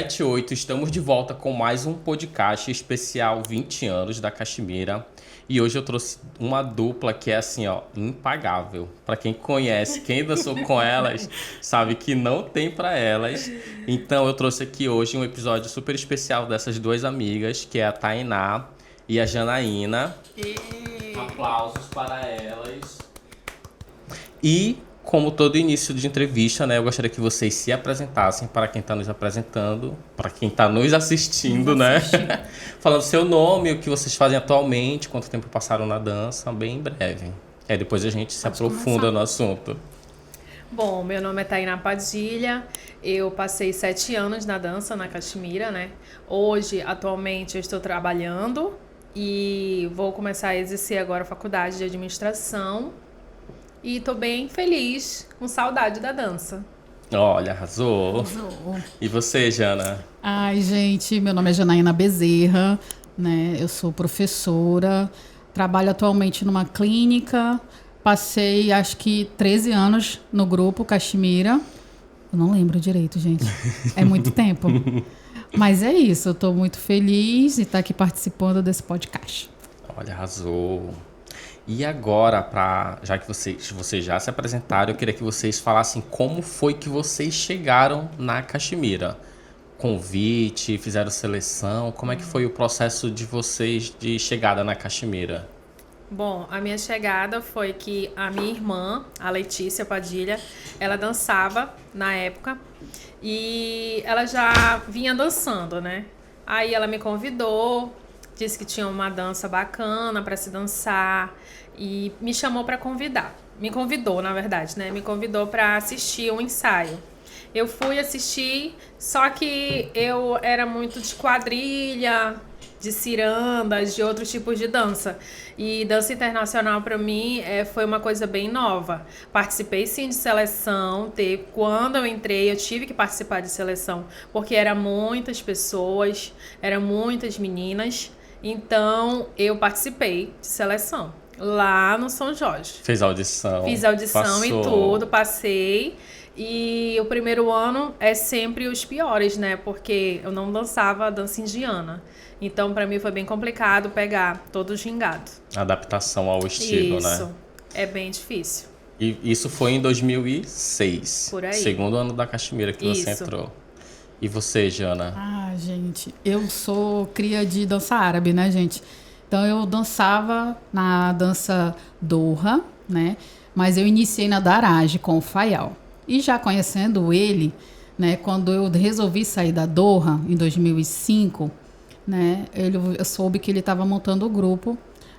78, estamos de volta com mais um podcast especial 20 anos da Caxemira. E hoje eu trouxe uma dupla que é assim, ó, impagável. Pra quem conhece, quem dançou com elas, sabe que não tem pra elas. Então eu trouxe aqui hoje um episódio super especial dessas duas amigas, que é a Tainá e a Janaína. Aplausos para elas. E como todo início de entrevista, né, eu gostaria que vocês se apresentassem para quem está nos apresentando, para quem está nos assistindo, né? Falando seu nome, o que vocês fazem atualmente, quanto tempo passaram na dança, bem em breve. Aí depois a gente se aprofunda no assunto. Bom, meu nome é Tainá Padilha, eu passei 7 anos na dança na Caxemira, né? Hoje, atualmente, eu estou trabalhando e vou começar a exercer agora a faculdade de administração. E tô bem feliz, com saudade da dança. Olha, arrasou. E você, Jana? Ai, gente, meu nome é Janaína Bezerra, né? Eu sou professora, trabalho atualmente numa clínica, passei acho que 13 anos no grupo Caxemira. Eu não lembro direito, gente. É muito tempo. Mas é isso, eu tô muito feliz de estar aqui participando desse podcast. Olha, arrasou. E agora, já que vocês já se apresentaram, eu queria que vocês falassem como foi que vocês chegaram na Caxemira. Convite, fizeram seleção, como é que foi o processo de vocês de chegada na Caxemira? Bom, a minha chegada foi que a minha irmã, a Letícia Padilha, ela dançava na época e ela já vinha dançando, né? Aí ela me convidou, disse que tinha uma dança bacana para se dançar e me chamou para convidar. Me convidou, na verdade, né? Me convidou para assistir um ensaio. Eu fui assistir, só que eu era muito de quadrilha, de cirandas, de outros tipos de dança. E dança internacional para mim foi uma coisa bem nova. Participei sim de seleção, quando eu entrei eu tive que participar de seleção, porque eram muitas pessoas, eram muitas meninas. Então, eu participei de seleção lá no São Jorge. Fez audição. Fiz audição passou. E tudo, passei. E o primeiro ano é sempre os piores, né? Porque eu não dançava dança indiana. Então, pra mim foi bem complicado pegar todo o gingado. Adaptação ao estilo, né? Isso, é bem difícil. E isso foi em 2006. Por aí. Segundo ano da Caxemira que você entrou. E você, Jana? Ah, gente, eu sou cria de dança árabe, né, gente? Então eu dançava na dança Doha, né? Mas eu iniciei na Daraj com o Fayal. E já conhecendo ele, né, quando eu resolvi sair da Doha em 2005, né, eu soube que ele estava montando o grupo,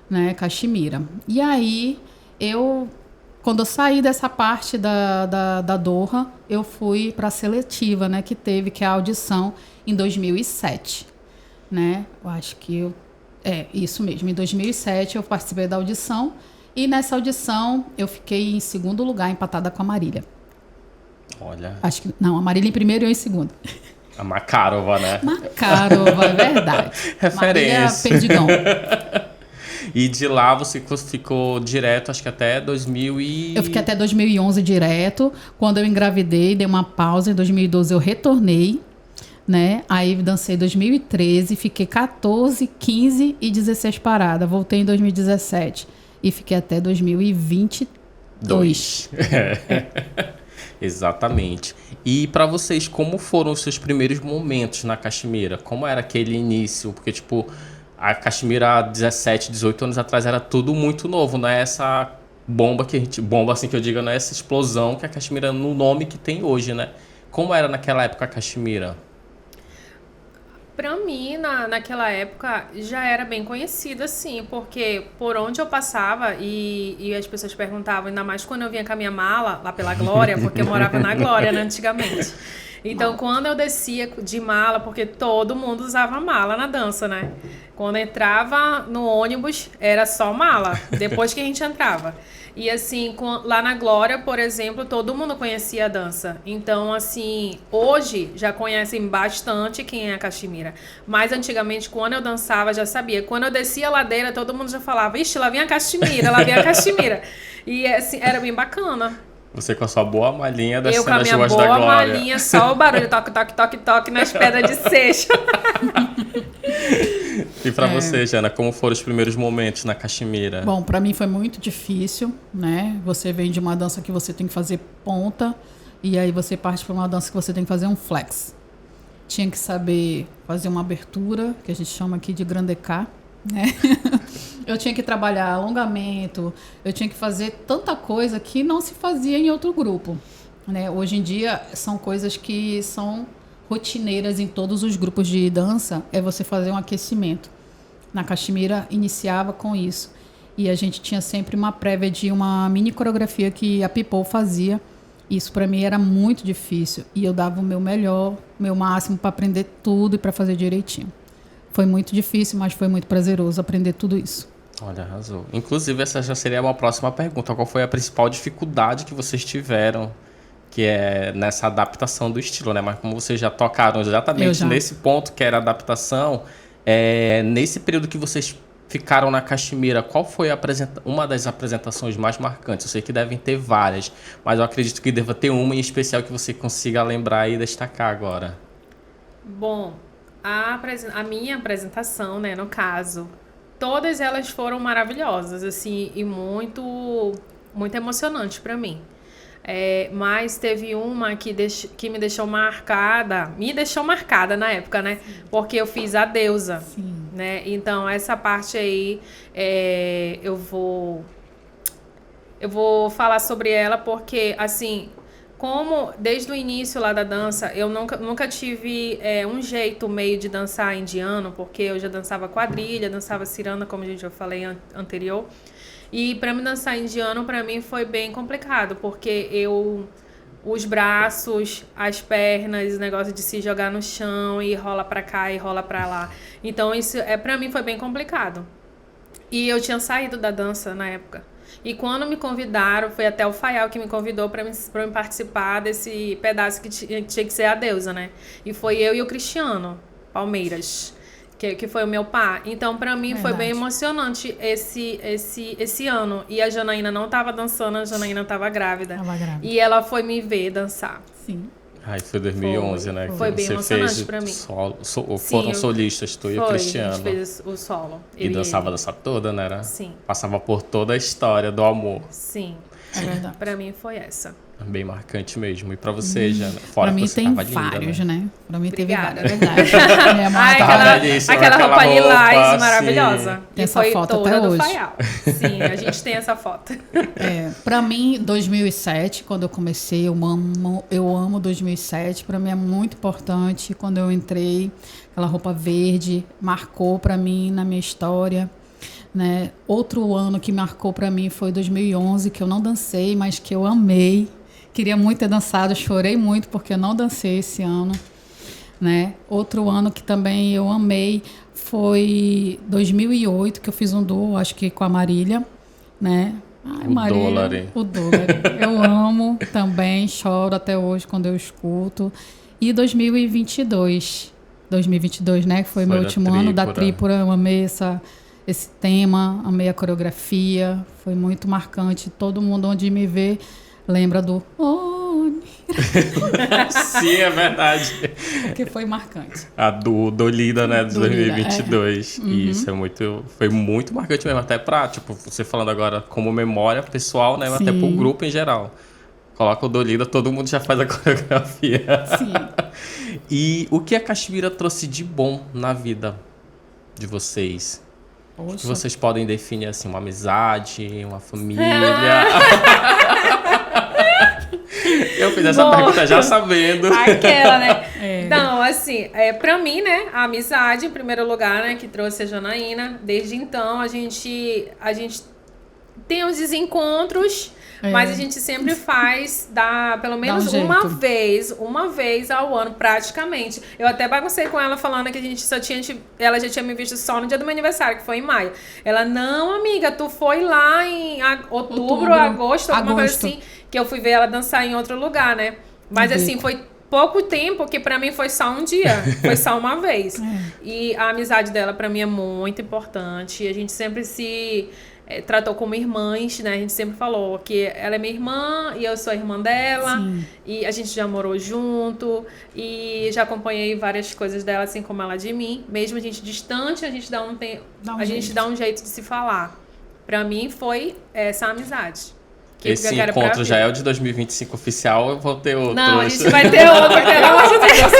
né, Caxemira. E aí quando eu saí dessa parte da Doha, eu fui para a seletiva, né, que é a audição em 2007, né? Eu acho que isso mesmo. Em 2007 eu participei da audição e nessa audição eu fiquei em segundo lugar, empatada com a Marília. Olha. Acho que não, a Marília em primeiro e eu em segundo. A Makarova, né? Makarova, é verdade. Referência. Marília Perdigão. E de lá você ficou direto, acho que até 2000 Eu fiquei até 2011 direto. Quando eu engravidei, dei uma pausa. Em 2012 eu retornei, né? Aí dancei em 2013, fiquei 14, 15 e 16 parada. Voltei em 2017 e fiquei até 2022. Exatamente. E pra vocês, como foram os seus primeiros momentos na Caxemira? Como era aquele início? Porque, tipo, a Caxemira há 17, 18 anos atrás era tudo muito novo, não é essa bomba assim que eu digo, não é essa explosão que a Caxemira, no nome que tem hoje, né? Como era naquela época a Caxemira? Pra mim, naquela época, já era bem conhecida, assim, porque por onde eu passava e as pessoas perguntavam, ainda mais quando eu vinha com a minha mala, lá pela Glória, porque eu morava na Glória, né, antigamente. Então, quando eu descia de mala, porque todo mundo usava mala na dança, né? Quando entrava no ônibus, era só mala, depois que a gente entrava. E assim, lá na Glória, por exemplo, todo mundo conhecia a dança. Então, assim, hoje já conhecem bastante quem é a Caxemira. Mas antigamente, quando eu dançava, já sabia. Quando eu descia a ladeira, todo mundo já falava, ixi, lá vem a Caxemira, lá vem a Caxemira. E assim, era bem bacana. Você com a sua boa malinha descendo Eu com a as minha ruas boa da Glória. malinha, só o barulho, toque, toque, toque, toque nas pedras de seixo. E pra você, Jana, como foram os primeiros momentos na Caxemira? Bom, para mim foi muito difícil, né? Você vem de uma dança que você tem que fazer ponta e aí você parte para uma dança que você tem que fazer um flex. Tinha que saber fazer uma abertura, que a gente chama aqui de grandecá, né? Eu tinha que trabalhar alongamento, eu tinha que fazer tanta coisa que não se fazia em outro grupo, né? Hoje em dia são coisas que são rotineiras em todos os grupos de dança, é você fazer um aquecimento. Na Caxemira iniciava com isso. E a gente tinha sempre uma prévia de uma mini coreografia que a People fazia. Isso para mim era muito difícil. E eu dava o meu melhor, o meu máximo para aprender tudo e para fazer direitinho. Foi muito difícil, mas foi muito prazeroso aprender tudo isso. Olha, arrasou. Inclusive, essa já seria uma próxima pergunta. Qual foi a principal dificuldade que vocês tiveram, que é nessa adaptação do estilo, né? Mas como vocês já tocaram exatamente nesse ponto, que era a adaptação, nesse período que vocês ficaram na Caxemira, qual foi uma das apresentações mais marcantes? Eu sei que devem ter várias, mas eu acredito que deva ter uma em especial que você consiga lembrar e destacar agora. Bom, a minha apresentação, né, no caso, todas elas foram maravilhosas, assim, e muito, muito emocionantes para mim. Mas teve uma que me deixou marcada na época, né? Porque eu fiz a deusa, né? Então, essa parte aí, eu vou falar sobre ela porque, assim, como desde o início lá da dança, eu nunca tive um jeito meio de dançar indiano, porque eu já dançava quadrilha, dançava ciranda, como a gente já falei anterior. E para me dançar indiano, para mim foi bem complicado, porque os braços, as pernas, o negócio de se jogar no chão e rola para cá e rola para lá. Então isso para mim foi bem complicado. E eu tinha saído da dança na época. E quando me convidaram, foi até o Fayal que me convidou para me participar desse pedaço que tinha que ser a deusa, né? E foi eu e o Cristiano Palmeiras, que foi o meu pai. Então, pra mim, foi bem emocionante esse ano. E a Janaína não tava dançando, a Janaína tava grávida. E ela foi me ver dançar. Sim. Aí foi 2011, né? Foi bem emocionante pra mim. Foram solistas, tu e o Cristiano. A gente fez o solo. E dançava a dança toda, né? Sim. Passava por toda a história do amor. Sim. É verdade. Pra mim foi essa. Bem marcante mesmo. E pra você, Jana? Fora pra mim que você tem tava vários, linda, né? Pra mim Obrigada. teve vários, é verdade. Aquela roupa lilás maravilhosa. Tem essa foto até hoje. Fayal. Sim, a gente tem essa foto. Pra mim, 2007, quando eu comecei, eu amo 2007. Pra mim é muito importante. Quando eu entrei, aquela roupa verde marcou pra mim na minha história. Né? Outro ano que marcou pra mim foi 2011, que eu não dancei, mas que eu amei. Queria muito ter dançado, chorei muito porque eu não dancei esse ano, né? Outro ano que também eu amei foi 2008, que eu fiz um duo, acho que com a Marília, né? Ai, Marília, o dólar. Eu amo também, choro até hoje quando eu escuto. E 2022, né? Que foi meu último ano da Trípura, eu amei esse tema, amei a coreografia, foi muito marcante. Todo mundo onde me vê lembra do Sim, é verdade. Que foi marcante. A do Dolida, né, de 2022. E isso foi muito marcante mesmo, até pra, tipo, você falando agora como memória pessoal, né, mas até pro grupo em geral. Coloca o Dolida, todo mundo já faz a coreografia. Sim. E o que a Caxemira trouxe de bom na vida de vocês? Poxa. Que vocês podem definir assim, uma amizade, uma família. Eu fiz essa pergunta já sabendo. Aquela, né? Não, assim, pra mim, né, a amizade, em primeiro lugar, né, que trouxe a Janaína. Desde então, a gente tem os desencontros, Mas a gente sempre faz, pelo menos jeito. uma vez ao ano, praticamente. Eu até baguncei com ela falando que a gente ela já tinha me visto só no dia do meu aniversário, que foi em maio. Ela, não, amiga, tu foi lá em outubro, agosto, alguma coisa assim, que eu fui ver ela dançar em outro lugar, né? Mas assim, foi pouco tempo, que pra mim foi só um dia, foi só uma vez. E a amizade dela pra mim é muito importante. A gente sempre se tratou como irmãs, né? A gente sempre falou que ela é minha irmã e eu sou a irmã dela. Sim. E a gente já morou junto e já acompanhei várias coisas dela, assim como ela de mim. Mesmo a gente distante, a gente dá um jeito de se falar. Pra mim foi essa amizade. Esse encontro já é o de 2025 oficial, eu vou ter outro. Não, a gente vai ter outro, pelo amor de Deus.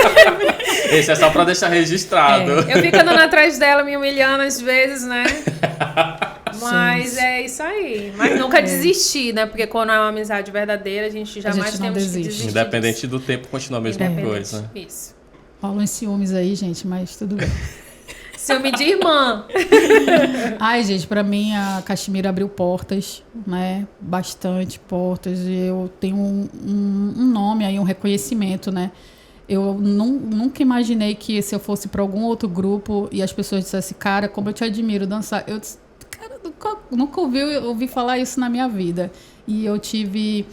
Esse é só pra deixar registrado. Eu fico andando atrás dela, me humilhando às vezes, né? Mas é isso aí. Mas nunca desistir, né? Porque quando é uma amizade verdadeira, a gente jamais temos que desistir. Independente do tempo, continua a mesma coisa. Isso. Rolam ciúmes aí, gente, mas tudo bem. Ciúme de irmã. Ai, gente, pra mim a Caxemira abriu portas, né? Bastante portas. Eu tenho um nome aí, um reconhecimento, né? Eu nunca imaginei que se eu fosse pra algum outro grupo e as pessoas dissessem, cara, como eu te admiro dançar. Eu disse, cara, nunca ouvi falar isso na minha vida. E eu tive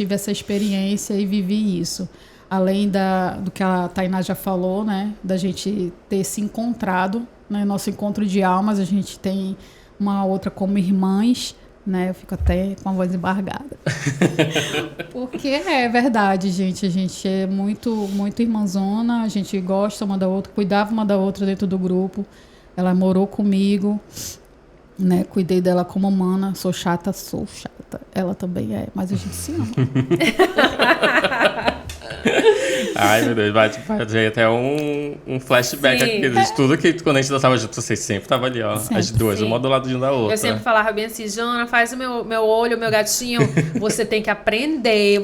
essa experiência e vivi isso. Além do que a Tainá já falou, né? Da gente ter se encontrado, né? Nosso encontro de almas, a gente tem uma outra como irmãs, né? Eu fico até com a voz embargada. Porque é verdade, gente. A gente é muito, muito irmãzona, a gente gosta uma da outra, cuidava uma da outra dentro do grupo. Ela morou comigo, né? Cuidei dela como humana. Sou chata. Ela também é, mas a gente se ama. Ai, meu Deus, vai fazer até um flashback aqui de tudo que quando a gente dançava junto, vocês sempre estavam ali, ó. Sempre. As duas, uma do lado de uma da outra. Eu sempre falava bem assim, Jana, faz o meu olho, o meu gatinho, você tem que aprender,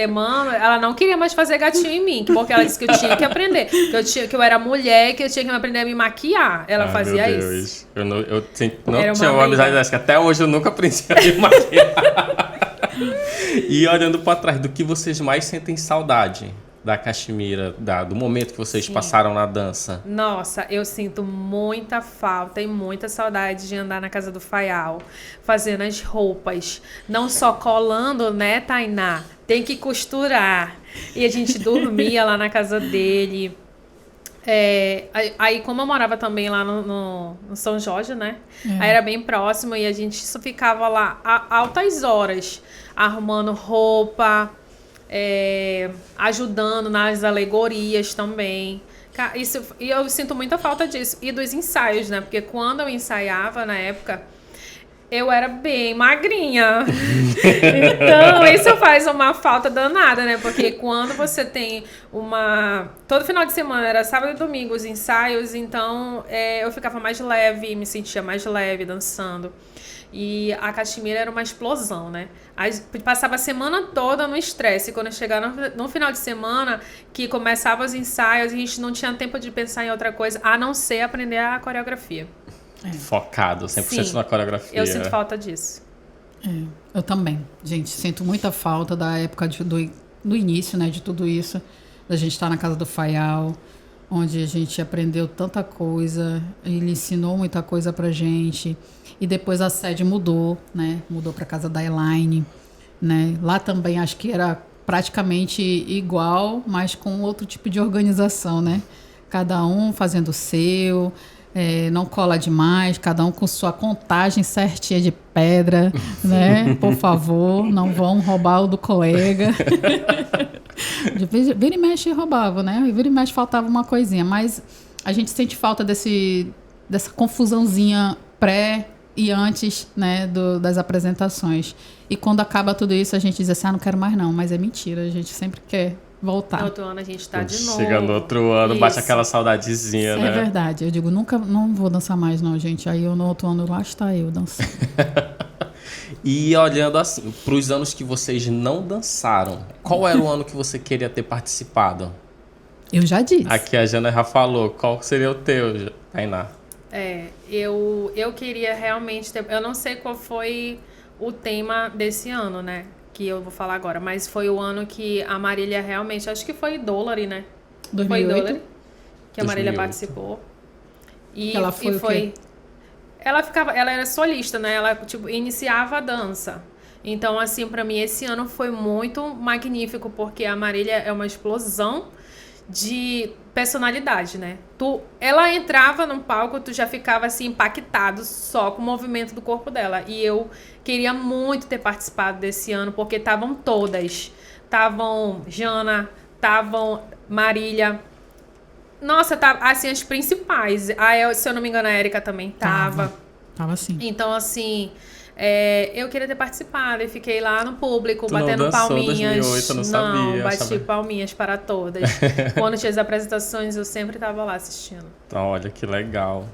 mano. Ela não queria mais fazer gatinho em mim, porque ela disse que eu tinha que aprender, que eu era mulher, que eu tinha que aprender a me maquiar. Ela fazia isso. Eu não tinha uma amizade dessa, que até hoje eu nunca aprendi a me maquiar. E olhando pra trás, do que vocês mais sentem saudade da Caxemira, do momento que vocês passaram na dança? Nossa, eu sinto muita falta e muita saudade de andar na casa do Faial, fazendo as roupas. Não só colando, né, Tainá? Tem que costurar. E a gente dormia lá na casa dele. Aí, como eu morava também lá no São Jorge, né? Aí era bem próximo e a gente só ficava lá altas horas, arrumando roupa, ajudando nas alegorias também. E eu sinto muita falta disso. E dos ensaios, né? Porque quando eu ensaiava na época, eu era bem magrinha. Então, isso faz uma falta danada, né? Porque quando você tem todo final de semana, era sábado e domingo os ensaios, então eu ficava mais leve, me sentia mais leve dançando. E a Caxemira era uma explosão, né? Passava a semana toda no estresse. Quando chegava no final de semana, que começava os ensaios, a gente não tinha tempo de pensar em outra coisa, a não ser aprender a coreografia. Focado 100% na coreografia. Eu sinto falta disso. Eu também, gente, sinto muita falta da época do início, né, de tudo isso, da gente estar na casa do Faial, onde a gente aprendeu tanta coisa, ele ensinou muita coisa pra gente, e depois a sede mudou, né, mudou pra casa da Elaine, né, lá também acho que era praticamente igual, mas com outro tipo de organização, né, cada um fazendo o seu. Não cola demais, cada um com sua contagem certinha de pedra, né? Por favor, não vão roubar o do colega. Vira e mexe roubava, né? Vira e mexe faltava uma coisinha, mas a gente sente falta dessa confusãozinha pré e antes, né, das apresentações. E quando acaba tudo isso, a gente diz assim, não quero mais não, mas é mentira, a gente sempre quer voltar. No outro ano a gente tá de novo. Chega no outro ano, bate aquela saudadezinha, né? É verdade. Eu digo, não vou dançar mais não, gente. Aí no outro ano, lá está eu dançando. E olhando assim, pros anos que vocês não dançaram, qual era o ano que você queria ter participado? Eu já disse. Aqui a Jana já falou. Qual seria o teu, Tainá? Eu queria realmente ter... Eu não sei qual foi o tema desse ano, né? Que eu vou falar agora. Mas foi o ano que a Marília realmente... Acho que foi Dolary, né? 2008? Foi Dolary que a Marília 2008. participou. E, Ela foi o quê? Ela era solista, né? Ela, tipo, iniciava a dança. Então, assim, pra mim, esse ano foi muito magnífico, porque a Marília é uma explosão de personalidade, né? Ela entrava no palco, tu já ficava, assim, impactado só com o movimento do corpo dela. E eu queria muito ter participado desse ano, porque estavam todas. Estavam Jana, estavam Marília... Nossa, tá, assim, as principais. Se eu não me engano, a Érica também tava. Tava sim. Então, assim, eu queria ter participado e fiquei lá no público, Tu não batendo dançou palminhas. 2008, eu não sabia, bati achava- palminhas para todas. Quando tinha as apresentações, eu sempre tava lá assistindo. Então, olha que legal.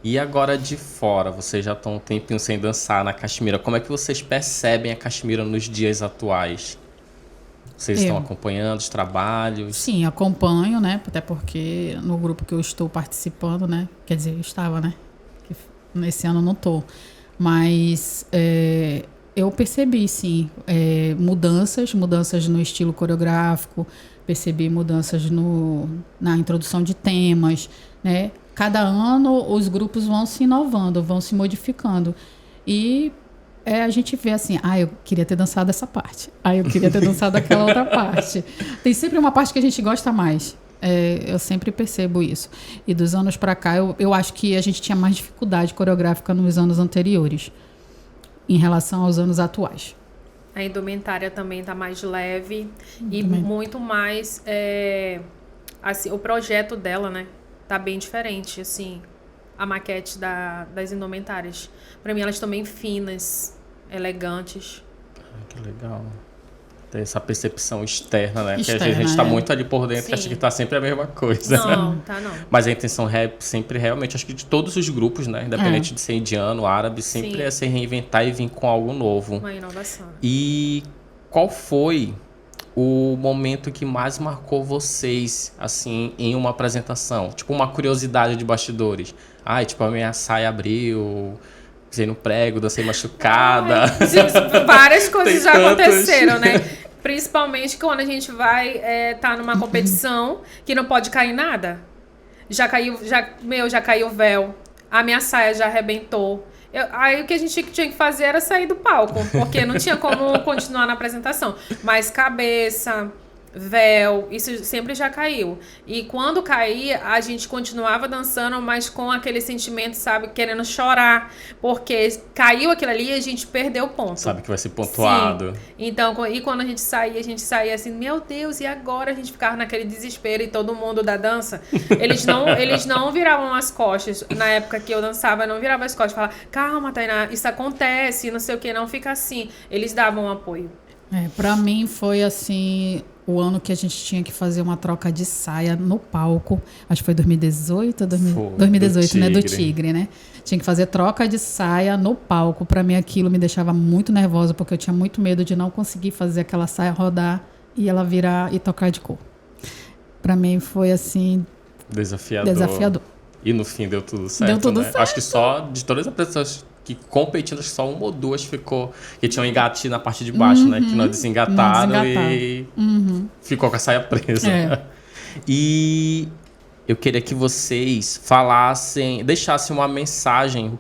E agora de fora, vocês já estão um tempinho sem dançar na Caxemira. Como é que vocês percebem a Caxemira nos dias atuais? Vocês estão acompanhando os trabalhos? Sim, acompanho, né? Até porque no grupo que eu estou participando, né? Quer dizer, eu estava, né? Que nesse ano eu não tô. Mas eu percebi, sim, mudanças no estilo coreográfico, percebi mudanças na introdução de temas, né? Cada ano os grupos vão se inovando, vão se modificando. E a gente vê assim, eu queria ter dançado essa parte. Eu queria ter dançado aquela outra parte. Tem sempre uma parte que a gente gosta mais. Eu sempre percebo isso. E dos anos para cá, eu acho que a gente tinha mais dificuldade coreográfica nos anos anteriores, em relação aos anos atuais. A indumentária também tá mais leve e Também. muito mais... assim, o projeto dela, né? Tá bem diferente, assim, a maquete das indumentárias. Pra mim, elas estão bem finas, elegantes. Que legal. Ter essa percepção externa, né? Porque a Externa, gente tá é. muito ali por dentro, Sim. acha que tá sempre a mesma coisa. Não, tá não. Mas a intenção sempre realmente, acho que de todos os grupos, né? Independente de ser indiano, árabe, sempre Sim. é se reinventar e vir com algo novo. Uma inovação. E qual foi o momento que mais marcou vocês, assim, em uma apresentação? Tipo, uma curiosidade de bastidores. Tipo, a minha saia abriu, pisei no prego, dancei machucada. Várias coisas Tem já tantas. aconteceram, né? Principalmente quando a gente vai tá numa competição que não pode cair nada. Já caiu o véu. A minha saia já arrebentou. Aí o que a gente tinha que fazer era sair do palco, porque não tinha como continuar na apresentação. Mas cabeça, véu, isso sempre já caiu. E quando caía, a gente continuava dançando, mas com aquele sentimento, sabe, querendo chorar, porque caiu aquilo ali e a gente perdeu o ponto. Sabe que vai ser pontuado. Sim. Então, e quando a gente saía assim, meu Deus, e agora? A gente ficava naquele desespero e todo mundo da dança, eles não viravam as costas. Na época que eu dançava, não virava as costas. Falavam, calma, Tainá, isso acontece, não sei o que, não fica assim. Eles davam apoio. Pra mim foi assim, o ano que a gente tinha que fazer uma troca de saia no palco. Acho que foi 2018, 2018, né? Do Tigre, né? Tinha que fazer troca de saia no palco. Pra mim aquilo me deixava muito nervosa, porque eu tinha muito medo de não conseguir fazer aquela saia rodar e ela virar e tocar de cor. Pra mim foi assim, desafiador. E no fim deu tudo certo, Deu tudo né? certo. Acho que só de todas as pessoas que competindo, acho que só uma ou duas ficou... Que tinham engate na parte de baixo, né? Que não desengataram e ficou com a saia presa. E eu queria que vocês falassem, deixassem uma mensagem,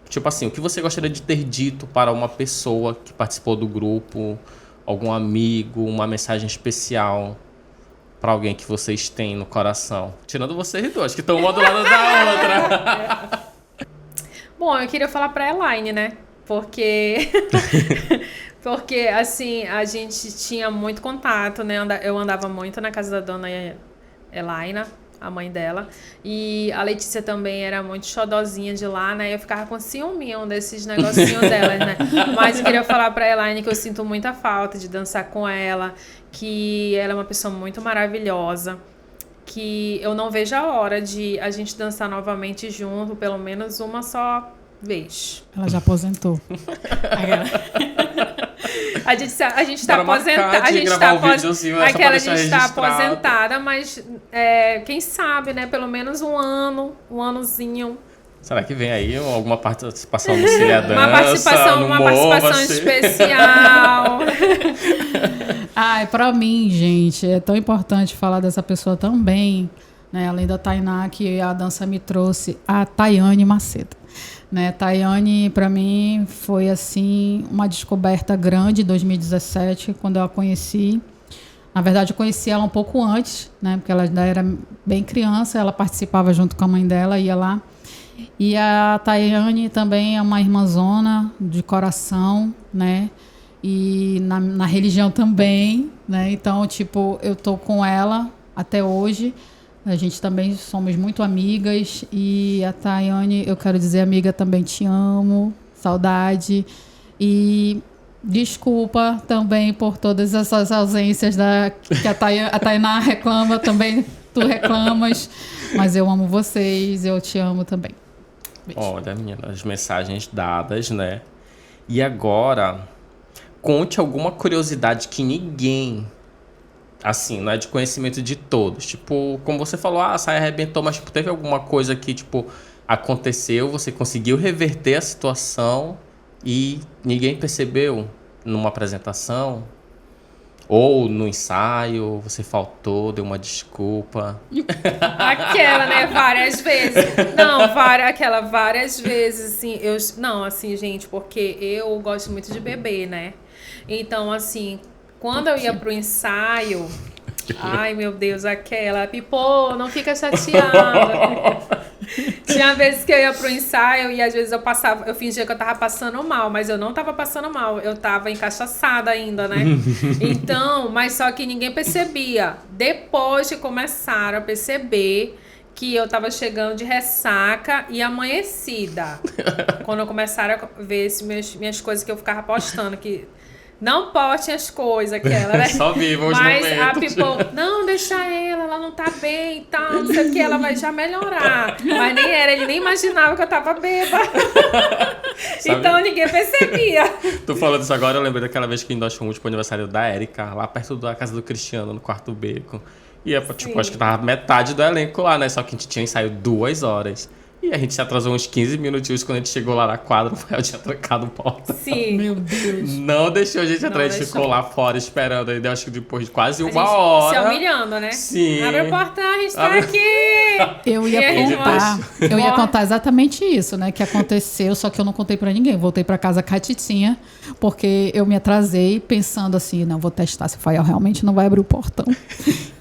tipo assim, o que você gostaria de ter dito para uma pessoa que participou do grupo, algum amigo, uma mensagem especial para alguém que vocês têm no coração. Tirando vocês dois, que estão uma do lado da outra. Bom, eu queria falar pra Elaine, né? Porque assim, a gente tinha muito contato, né? Eu andava muito na casa da dona Elaina, a mãe dela. E a Letícia também era muito xodozinha de lá, né? Eu ficava com ciúminho desses negocinhos delas, né? Mas eu queria falar pra Elaine que eu sinto muita falta de dançar com ela, que ela é uma pessoa muito maravilhosa, que eu não vejo a hora de a gente dançar novamente junto, pelo menos uma só vez. Ela já aposentou. A gente tá Bora marcar aposentada. A de gente gravar tá um videozinho, só pra aquela, a deixar gente tá registrado. aposentada, mas quem sabe, né? Pelo menos um ano, um anozinho. Será que vem aí alguma participação no Cília Dança? Uma participação especial. Ai, pra mim, gente, é tão importante falar dessa pessoa também, né? Além da Tainá, que a dança me trouxe, a Tayane Macedo. Né? Tayane, para mim, foi assim uma descoberta grande em 2017, quando eu a conheci. Na verdade, eu conheci ela um pouco antes, né? Porque ela ainda era bem criança, ela participava junto com a mãe dela, ia lá. E a Tayane também é uma irmãzona de coração, né? E na religião também, né? Então, tipo, eu tô com ela até hoje. A gente também somos muito amigas. E a Tayane, eu quero dizer, amiga, também te amo. Saudade. E desculpa também por todas essas ausências que a Tainá reclama também. Tu reclamas. Mas eu amo vocês, eu te amo também. Beijo. Olha, as mensagens dadas, né? E agora, conte alguma curiosidade que ninguém, assim, não é de conhecimento de todos. Tipo, como você falou, a saia arrebentou, mas tipo, teve alguma coisa que, tipo, aconteceu, você conseguiu reverter a situação e ninguém percebeu numa apresentação? Ou no ensaio, você faltou, deu uma desculpa. Aquela, né? Várias vezes. Não, várias vezes, assim. Não, assim, gente, porque eu gosto muito de beber, né? Então, assim, quando eu ia pro ensaio... Ai, meu Deus, aquela... Pipô, não fica chateada. Tinha vezes que eu ia pro ensaio e às vezes eu fingia que eu tava passando mal, mas eu não tava passando mal, eu tava encachaçada ainda, né? Então, mas só que ninguém percebia. Depois de começaram a perceber que eu tava chegando de ressaca e amanhecida. Quando começaram a ver minhas coisas que eu ficava postando, que... Não postem as coisas, aquela, né? Só viva os Mas momentos. a People, não, deixa ela não tá bem e tal, não sei o que, ela vai já melhorar. Mas nem era, ele nem imaginava que eu tava bêbada. Então ninguém percebia. Tô falando isso agora, eu lembrei daquela vez que nós fomos pro aniversário da Érica, lá perto da casa do Cristiano, no Quarto Beco. E, tipo, acho que tava metade do elenco lá, né? Só que a gente tinha ensaio 2 horas. E a gente se atrasou uns 15 minutinhos quando a gente chegou lá na quadra, o Rafael tinha trancado a porta. Sim. Meu Deus. Não deixou a gente entrar, a gente ficou lá fora esperando. Aí acho que depois de quase uma hora. Se humilhando, né? Sim. Abre a porta, a gente tá aqui. Eu ia contar exatamente isso, né? Que aconteceu, só que eu não contei pra ninguém. Voltei pra casa catitinha, porque eu me atrasei pensando assim, não, vou testar se o Fael realmente não vai abrir o portão.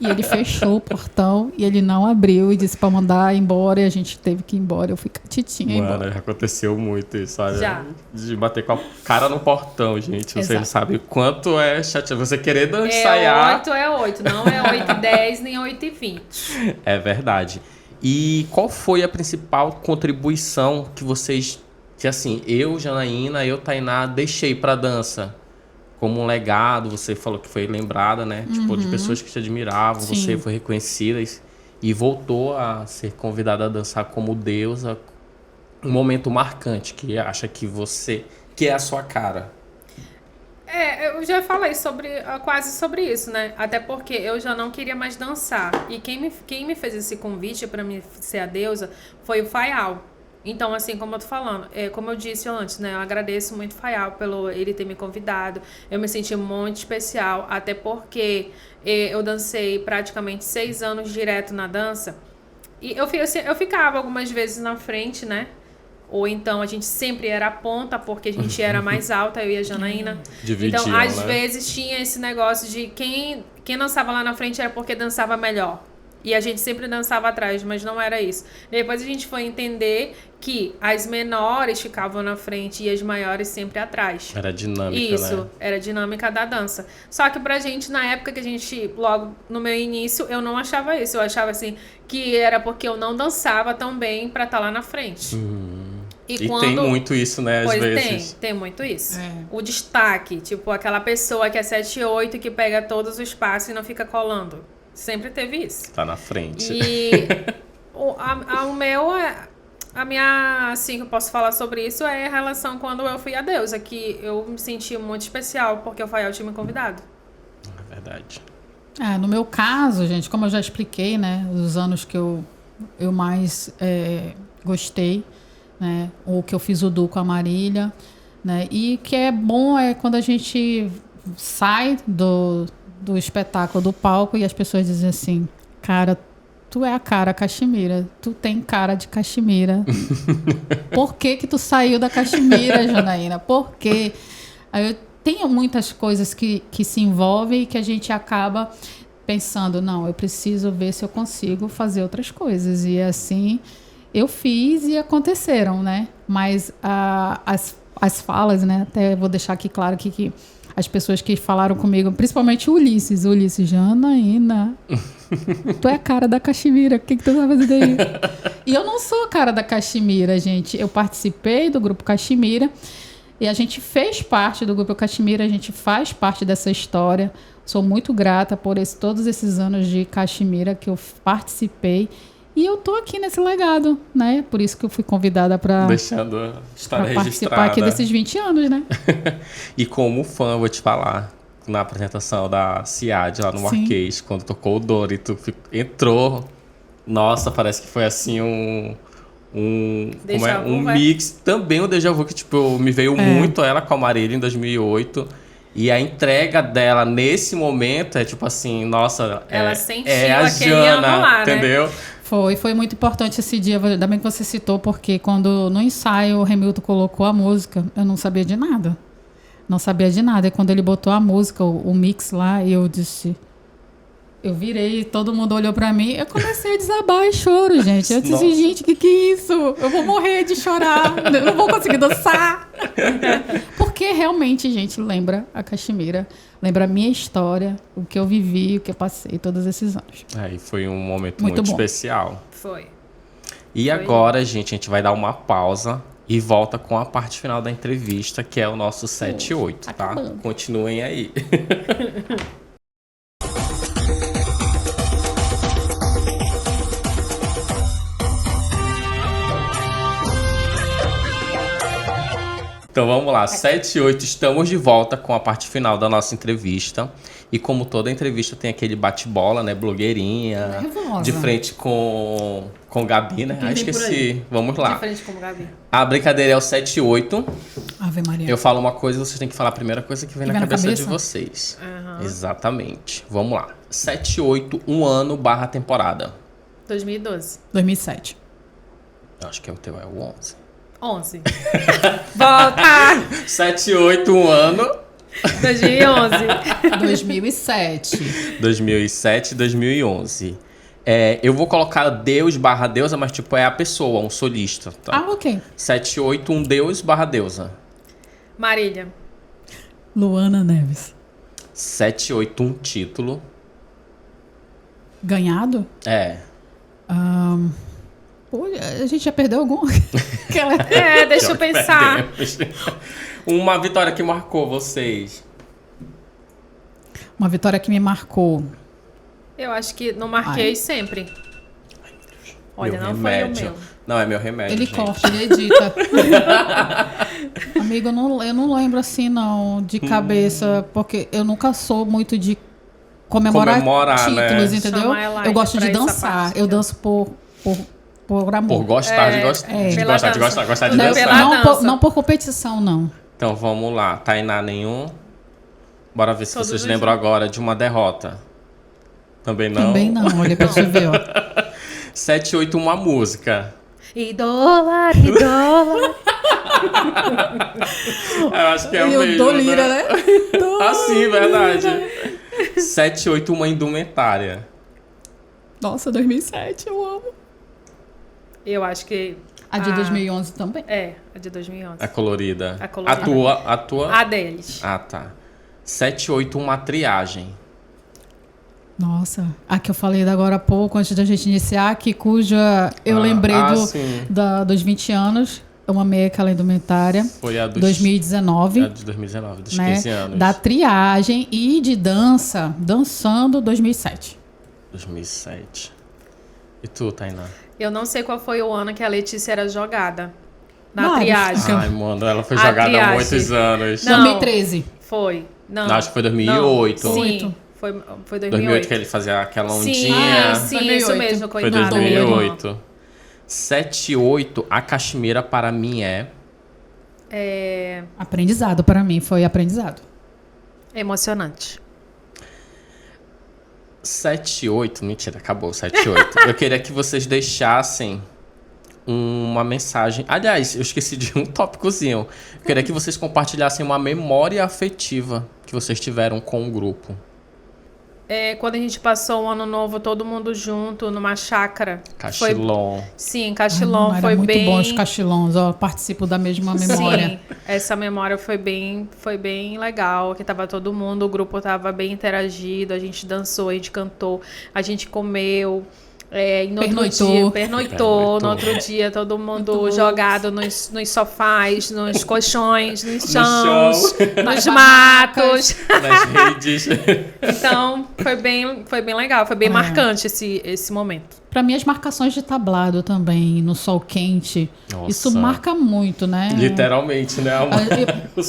E ele fechou o portão e ele não abriu e disse pra mandar embora e a gente teve que ir embora. Eu fui catitinha embora. Mano, aconteceu muito isso, sabe? Já. De bater com a cara no portão, gente. Você não sabe o quanto é chateado. Você querer É ensaiar... 8, é 8. Não é 8h10, nem 8h20. É verdade. E qual foi a principal contribuição que vocês... Que assim, eu, Janaína, Tainá, deixei pra dança? Como um legado, você falou que foi lembrada, né? Tipo, de pessoas que te admiravam, Sim. você foi reconhecida e voltou a ser convidada a dançar como deusa. Um momento marcante que acha que você... Que é a sua cara. Eu já falei quase sobre isso, né? Até porque eu já não queria mais dançar. E quem me fez esse convite pra mim ser a deusa foi o Faial. Então, assim, como eu tô falando, como eu disse antes, né? Eu agradeço muito o Faial pelo ele ter me convidado. Eu me senti muito especial, até porque eu dancei praticamente 6 anos direto na dança. E eu ficava algumas vezes na frente, né? Ou então a gente sempre era a ponta, porque a gente era mais alta, eu e a Janaína. Dividiam, Então, às né? vezes tinha esse negócio de quem dançava lá na frente era porque dançava melhor. E a gente sempre dançava atrás, mas não era isso. Depois a gente foi entender que as menores ficavam na frente e as maiores sempre atrás. Era dinâmica, Isso, né? era a dinâmica da dança. Só que pra gente, na época que a gente, logo no meu início, eu não achava isso. Eu achava assim, que era porque eu não dançava tão bem pra estar lá na frente. E tem muito isso, né? Às Pois vezes. tem muito isso. É. O destaque, tipo, aquela pessoa que é 7'8", que pega todos os espaços e não fica colando. Sempre teve isso. Tá na frente. E a minha, assim, que eu posso falar sobre isso é a relação quando eu fui a deusa, que eu me senti muito especial, porque o Fael tinha me convidado. É verdade. No meu caso, gente, como eu já expliquei, né? Os anos que eu mais gostei, né? O que eu fiz o duo com a Marília, né? E o que é bom é quando a gente sai do espetáculo, do palco, e as pessoas dizem assim, cara, tu é a cara Caxemira, tu tem cara de Caxemira. Por que tu saiu da Caxemira, Janaína? Por quê? Aí eu tenho muitas coisas que se envolvem e que a gente acaba pensando, não, eu preciso ver se eu consigo fazer outras coisas. E assim, eu fiz e aconteceram, né? Mas as falas, né? Até vou deixar aqui claro que as pessoas que falaram comigo, principalmente o Ulisses, Janaína, tu é a cara da Caxemira, o que tu tá fazendo aí? E eu não sou a cara da Caxemira, gente. Eu participei do grupo Caxemira e a gente fez parte do grupo Caxemira, a gente faz parte dessa história. Sou muito grata por todos esses anos de Caxemira que eu participei. E eu tô aqui nesse legado, né? Por isso que eu fui convidada para Deixando a história participar registrada. aqui desses 20 anos, né? E como fã, eu vou te falar, na apresentação da CIAD lá no Sim. Marquês, quando tocou o Dori, tu entrou. Nossa, parece que foi assim Déjà vu, vai. mix. Também um déjà vu que, tipo, me veio muito ela com a Marília em 2008. E a entrega dela nesse momento é tipo assim, nossa, Ela sentiu é a aquele Jana, ano lá, né? entendeu? Foi muito importante esse dia, ainda bem que você citou, porque quando no ensaio o Remilton colocou a música, eu não sabia de nada. Não sabia de nada. E quando ele botou a música, o mix lá, eu disse... Eu virei, todo mundo olhou pra mim, eu comecei a desabar em choro, gente. Eu disse, Nossa. gente, que é isso? Eu vou morrer de chorar, eu não vou conseguir dançar. Porque realmente, gente, lembra a Caxemira, lembra a minha história, o que eu vivi, o que eu passei todos esses anos. Aí foi um momento Muito muito bom. especial. Foi. E agora, gente, a gente vai dar uma pausa e volta com a parte final da entrevista, que é o nosso 7 e 8, tá? acabando. Continuem aí. Então vamos lá, 7 e 8, estamos de volta com a parte final da nossa entrevista. E como toda entrevista tem aquele bate-bola, né, blogueirinha, Nervosa. de frente com Gabi, né? Quem Ah, vem por esqueci, vamos lá. De frente com o Gabi. A brincadeira é o 7 e 8. Ave Maria. Eu falo uma coisa, vocês têm que falar a primeira coisa que vem na cabeça de vocês. Aham. Exatamente. Vamos lá. 7 e 8, um ano / temporada. 2012. 2007. Eu acho que o teu é o 11. 11. Volta! 7 e 8, um ano. 2011. 2007. 2007, 2011. Eu vou colocar Deus / deusa, mas tipo é a pessoa, um solista. Tá? Ah, ok. 7 e 8, um Deus / deusa. Marília. Luana Neves. 7 e 8, um título. Ganhado? Pô, a gente já perdeu algum? Deixa eu pensar. Perdemos. Uma vitória que marcou vocês. Uma vitória que me marcou. Eu acho que no Marquês sempre. Olha, Meu não remédio. foi o meu. Não, é meu remédio, Ele gente. corta, ele edita. Amigo, eu não lembro assim, não, de cabeça, porque eu nunca sou muito de comemorar títulos, né? entendeu? Chama a Elaine Eu gosto pra de essa dançar. parte, Eu então. danço por amor. Por gostar de gostar. De pela gostar, de dança. gostar, gostar de Não, dançar. pela dança. Não por competição, não. Então vamos lá. Tainá, nenhum. Bora ver se Todos vocês os lembram agora de uma derrota. Também não? Também não, olha pra você ver, ó. 7 e 8, uma música. Idola, idola. Eu acho que é o E eu mesmo, dou lira, né? Ah, sim, verdade. 7 e 8, uma indumentária. Nossa, 2007, eu amo. Eu acho que... A de 2011 também. a de 2011. A colorida. A colorida. A tua? A deles. Ah, tá. 7 e 8, uma triagem. Nossa, a que eu falei agora há pouco, antes da gente iniciar, que cuja eu lembrei sim. dos 20 anos. Eu amei aquela indumentária. Foi a dos... 2019. A de 2019, dos né? 15 anos. Da triagem e de dança, dançando 2007. 2007. E tu, Tainá? Eu não sei qual foi o ano que a Letícia era jogada. Na Vários. triagem. Ai, mano, ela foi A jogada há triagem. muitos anos. Não. 2013. Foi. Não. Não, acho que foi 2008. Não. Sim, Oito. foi 2008 2008. que ele fazia aquela Sim, ondinha. sim, 2008. isso mesmo. Foi Coitado. 2008. 7 e 8, a Caximira para mim é... Aprendizado para mim, foi aprendizado. Emocionante. 7 e 8, mentira, acabou 7 e 8. Eu queria que vocês deixassem uma mensagem. Aliás, eu esqueci de um tópicozinho. Eu queria que vocês compartilhassem uma memória afetiva que vocês tiveram com o grupo. Quando a gente passou o ano novo, todo mundo junto, numa chácara. Cachilon. Sim, Cachilon Era foi muito bem... bom os cachilons, ó, participo da mesma memória. Sim, essa memória foi bem legal, que tava todo mundo, o grupo tava bem interagido, a gente dançou, a gente cantou, a gente comeu, e no Pernoitou. pernoitou, no outro dia todo mundo jogado nos sofás, nos colchões, nos chãos, nos matos. Nas redes. Então, foi bem legal, foi bem marcante esse momento. Para mim, as marcações de tablado também, no sol quente, Nossa. isso marca muito, né? Literalmente, né?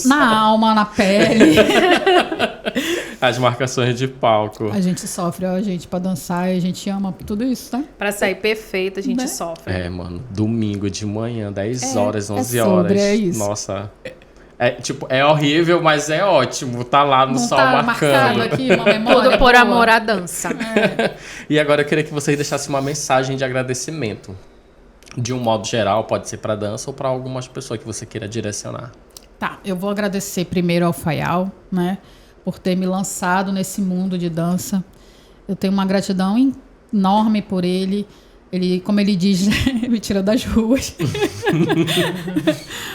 Na alma, na pele. As marcações de palco. A gente sofre, ó, gente, pra dançar, a gente ama tudo isso, tá? Pra sair perfeito, a gente Né? sofre. Mano, domingo de manhã, 10 É, horas, 11 sobre, horas. é isso. Nossa. É horrível, mas é ótimo. Tá lá no Não sol tá marcando. marcado aqui uma memória Tudo por boa. amor à dança. E agora eu queria que vocês deixassem uma mensagem de agradecimento. De um modo geral, pode ser pra dança ou pra algumas pessoas que você queira direcionar. Tá, eu vou agradecer primeiro ao Fayal, né, por ter me lançado nesse mundo de dança. Eu tenho uma gratidão enorme por ele. Ele, como ele diz, me tira das ruas.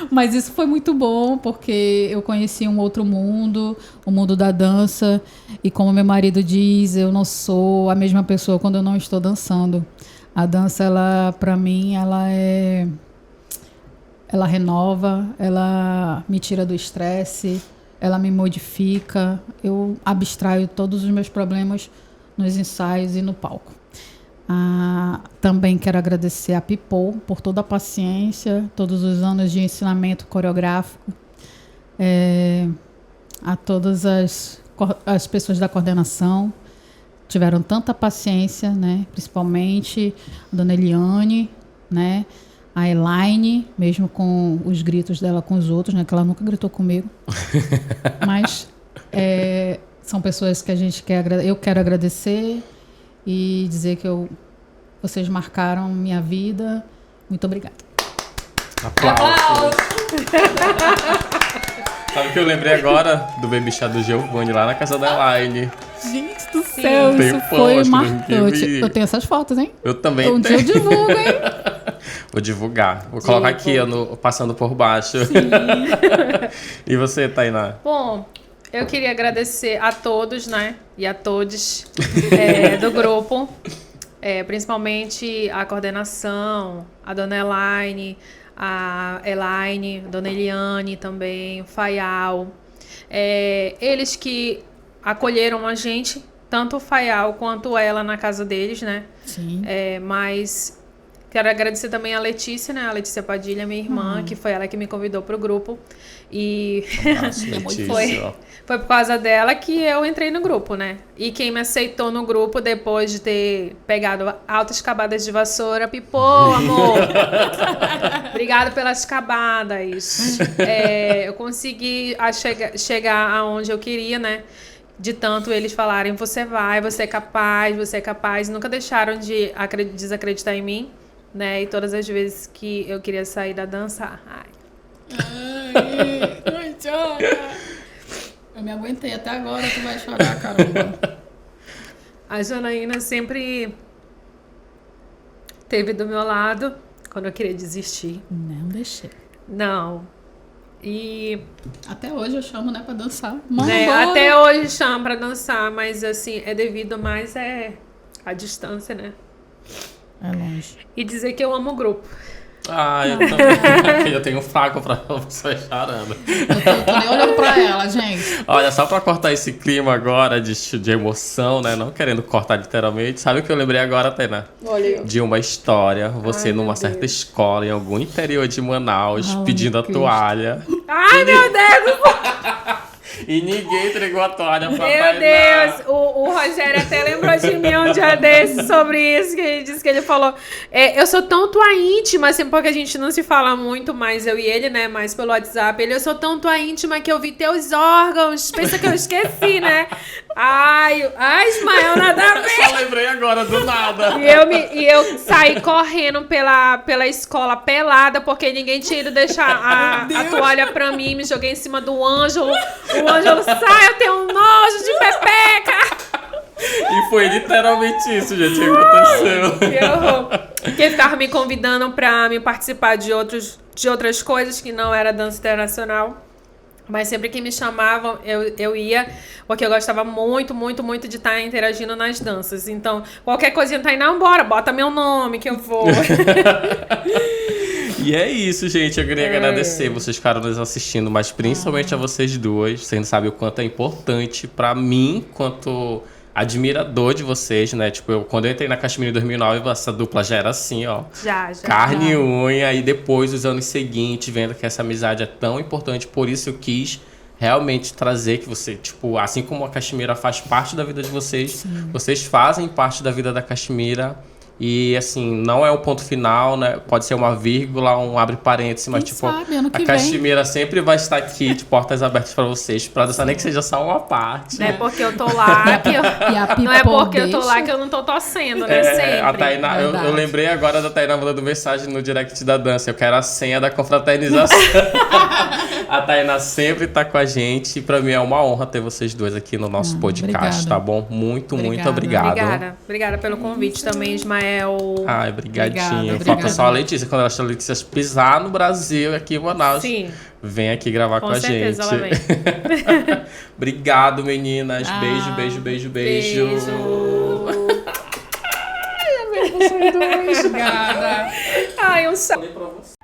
Mas isso foi muito bom, porque eu conheci um outro mundo, o mundo da dança. E como meu marido diz, eu não sou a mesma pessoa quando eu não estou dançando. A dança, ela, para mim, ela renova, ela me tira do estresse, ela me modifica. Eu abstraio todos os meus problemas nos ensaios e no palco. Também quero agradecer a Pipô por toda a paciência, todos os anos de ensinamento coreográfico, a todas as pessoas da coordenação, tiveram tanta paciência, né? Principalmente a dona Eliane, né? A Elaine, mesmo com os gritos dela com os outros, né? Que ela nunca gritou comigo. Mas são pessoas que eu quero agradecer e dizer que vocês marcaram minha vida. Muito obrigada. Aplausos. Sabe o que eu lembrei agora do Baby Chá do Giovanni lá na casa da Elaine. Gente do céu, Tem isso foto, foi né, que marcante. Eu tenho essas fotos, hein? Eu também Um dia tenho. eu divulgo, hein? Vou divulgar. Vou colocar aqui, ó, passando por baixo. E você, Tainá? Bom, eu queria agradecer a todos, né? E a todos do grupo. Principalmente a coordenação, a dona Elaine, a dona Eliane também, o Fayal. Eles que acolheram a gente, tanto o Fayal quanto ela na casa deles, né? Sim. Mas quero agradecer também a Letícia, né? A Letícia Padilha, minha irmã, que foi ela que me convidou pro grupo. E foi por causa dela que eu entrei no grupo, né? E quem me aceitou no grupo depois de ter pegado altas cabadas de vassoura, Pipô, amor. Obrigada pelas cabadas. Eu consegui chegar aonde eu queria, né? De tanto eles falarem, você é capaz. Nunca deixaram de desacreditar em mim, né? E todas as vezes que eu queria sair da dança, Ai, chora. Eu me aguentei até agora, tu vai chorar, caramba. a Janaína sempre esteve do meu lado quando eu queria desistir. Não deixei. Não. E Até hoje eu chamo, né, pra dançar. até hoje chamo pra dançar, mas assim, é devido mais à distância, né? É longe. E dizer que eu amo o grupo. Eu também. Eu tenho fraco pra você chorando. Eu tô nem olhando pra ela, gente. Olha, só pra cortar esse clima agora de emoção, né? Não querendo cortar literalmente. Sabe o que eu lembrei agora, Tainá? Olha eu. De uma história, você numa certa escola em algum interior de Manaus, pedindo a toalha. Ai, meu Deus! E ninguém entregou a toalha pra Meu Tainá. Deus, o Rogério até lembrou de mim um dia desses sobre isso, que ele disse que ele falou, eu sou tão tua íntima, assim, porque a gente não se fala muito mais, eu e ele, né, mais pelo WhatsApp, eu sou tão tua íntima que eu vi teus órgãos, pensa que eu esqueci, né? Ai, Ismael, nada a ver. Só lembrei agora, do nada. E eu saí correndo pela escola pelada, porque ninguém tinha ido deixar a toalha pra mim. Me joguei em cima do Ângelo. O Ângelo sai, eu tenho um nojo de pepeca. E foi literalmente isso, gente, que aconteceu. Que horror. Porque ele ficava me convidando pra me participar de outras coisas que não era dança internacional. Mas sempre que me chamavam, eu ia, porque eu gostava muito, muito, muito de estar interagindo nas danças. Então, qualquer coisinha tá indo, bora, bota meu nome que eu vou. E é isso, gente. Eu queria agradecer vocês ficaram nos assistindo, mas principalmente a vocês duas. Vocês não sabem o quanto é importante pra mim, quanto admirador de vocês, né? Tipo, quando eu entrei na Kashmir em 2009, essa dupla já era assim, ó. Já. Carne e unha. E depois, os anos seguintes, vendo que essa amizade é tão importante, por isso eu quis realmente trazer que você, tipo, assim como a Kashmira faz parte da vida de vocês, Sim. vocês fazem parte da vida da Kashmira. E, assim, não é o ponto final, né? Pode ser uma vírgula, um abre parênteses, mas, Quem tipo, sabe, ano a que Kashmira sempre vai estar aqui, de portas abertas pra vocês, pra dançar, nem que seja só uma parte. Não é porque eu tô lá que eu... E a Não é People porque eu tô lá deixa. que eu não tô torcendo, né? Sempre. A Tainá, eu Verdade. lembrei agora da Tainá mandando mensagem no direct da dança. Eu quero a senha da confraternização. A Tainá sempre tá com a gente. E pra mim é uma honra ter vocês dois aqui no nosso podcast, obrigada. tá bom? Muito Obrigada. obrigado. Obrigada pelo convite também, Ismael. Ai, brigadinho. Obrigada. Falta só a Letícia. Quando a Letícia pisar no Brasil, aqui em Manaus, Sim, vem aqui gravar com a certeza gente. ela vem. Obrigado, meninas. Beijo, beijo, beijo, beijo. Beijo. Obrigada. Ai, um Falei pra você.